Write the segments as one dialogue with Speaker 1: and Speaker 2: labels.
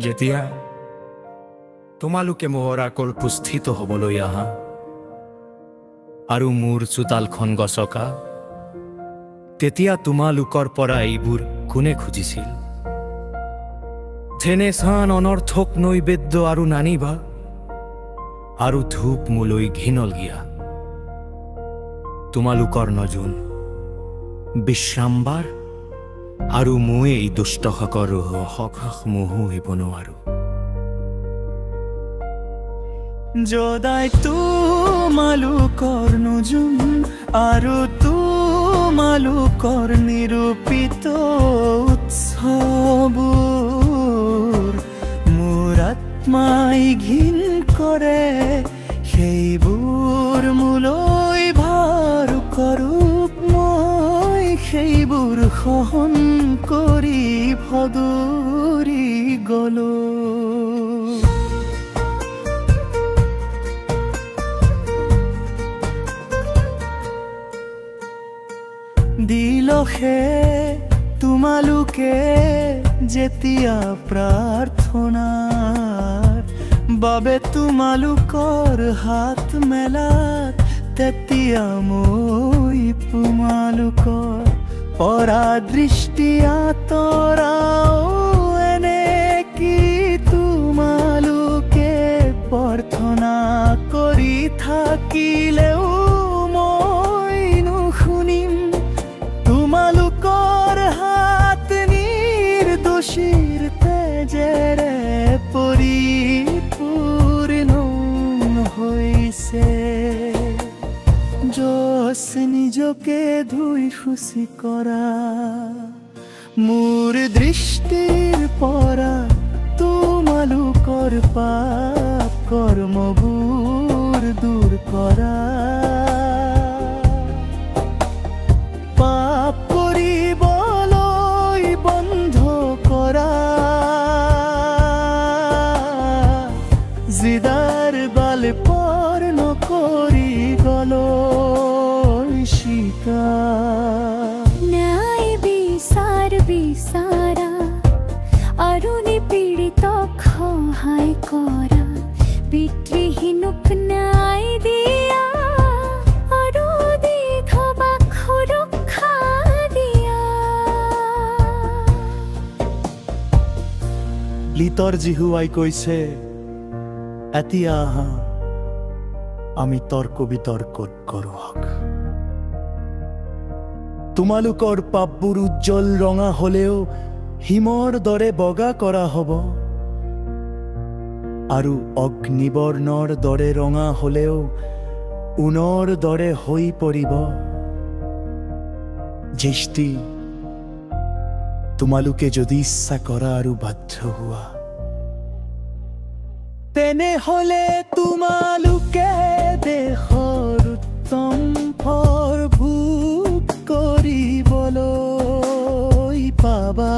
Speaker 1: যেতিয়া তোমালোকে মোৰ আকল উপস্থিত হ'বলৈ আহা আৰু মোৰ চোতালখন গছকা, তেতিয়া তোমালোকৰ পৰা এইবোৰ কোনে খুজিছিল? থেনেচান অনৰ্থক নৈবেদ্য আৰু নানিবা আৰু ধূপ মোলৈ ঘিনলগীয়া। তোমালোকৰ নজুন বিশ্ৰামবাৰ আৰু মই এই দুষ্টসকলৰ মোহো হিব নোৱাৰো।
Speaker 2: যদাই তোমালোকৰ নজুন আৰু তোমালোকৰ নিৰূপিত উৎসৱবোৰ মোৰ আত্মাই ঘিন কৰে, সেইবোৰ মোলৈ ভাৰ কৰোঁ, মই সেইবোৰ সহন কৰি ভদৰি গলো। দিলহে তোমালোকে যেতিয়া প্ৰাৰ্থনাৰ বাবে তোমালোকৰ হাত মেলাত, তেতিয়া মই তোমালোকৰ পৰা দৃষ্টি আঁতৰাও। এনে কি তোমালোকে প্ৰাৰ্থনা কৰি থাকিলেও মই নুশুনিম? তোমালোকৰ হাত নিৰ্দোষীৰ তেজেৰে পৰিপূৰ্ণ হৈছে। যশ নিজকে ধুই শুচি কৰা, মোৰ দৃষ্টিৰ পৰা তোমালোকৰ পাপ কৰ্মবোৰ দূৰ কৰা। পাপ কৰিবলৈ বন্ধ কৰা, জিদাৰ বাল পৰ নকৰি গলৈ শিকাৰ।
Speaker 3: ন্যায় বিচাৰ বিচাৰা আৰু নিপীড়িতক সহায় কৰা, পিতৃহীনক ন্যায় দিয়া আৰু বিধৱাক সুৰক্ষা দিয়া।
Speaker 2: লিতৰ জিহুৱাই কৈছে, এতিয়া আহা আমি তৰ্ক বিতৰ্কত কৰোঁ। তোমালোকৰ পাপবোৰ উজ্জ্বল ৰঙা হলেও হিমৰ দৰে বগা কৰা হ'ব, আৰু অগ্নিবৰ্ণৰ দৰে ৰঙা হলেও ঊণৰ দৰে হৈ পৰিব। জ্যেষ্ঠী, তোমালোকে যদি ইচ্ছা কৰা আৰু বাধ্য হোৱা, তেনেহলে তোমালোকে দেশৰ উত্তম ফল ভোগ কৰিবলৈ পাবা।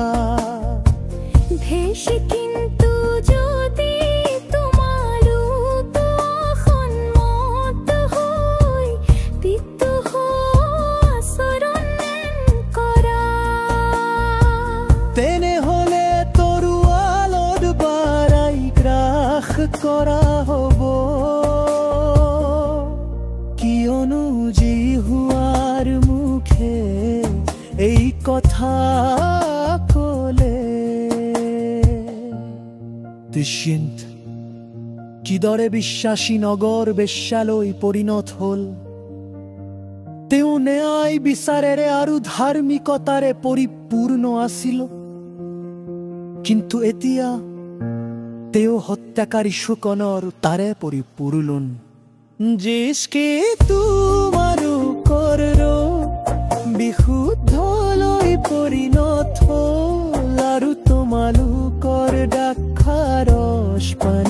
Speaker 3: ভেষে কিন্তু যদি তোমালোক সন্মত হৈ বিদ্ৰোহ আচৰণ কৰা,
Speaker 2: তেনেহলে তৰোৱালত বাৰাই গ্ৰাস কৰা হ'ব। কিয়নো জিহুৱাৰ মুখে এই কথা কলে। দুষ্যন্ত কিদৰে বিশ্বাসী নগৰ বেশ্যালৈ পৰিণত হল। তেওঁ ন্যায় বিচাৰেৰে আৰু ধাৰ্মিকতাৰে পৰিপূৰ্ণ আছিল, কিন্তু এতিয়া তেওঁ হত্যাকাৰী শোকনৰ তাৰে পৰিপূৰ্ণ। যিসকে তোমালোকৰ বিশুদ্ধলৈ পৰিণত হল, আৰু তোমালোকৰ দ্ৰাক্ষাৰস পানী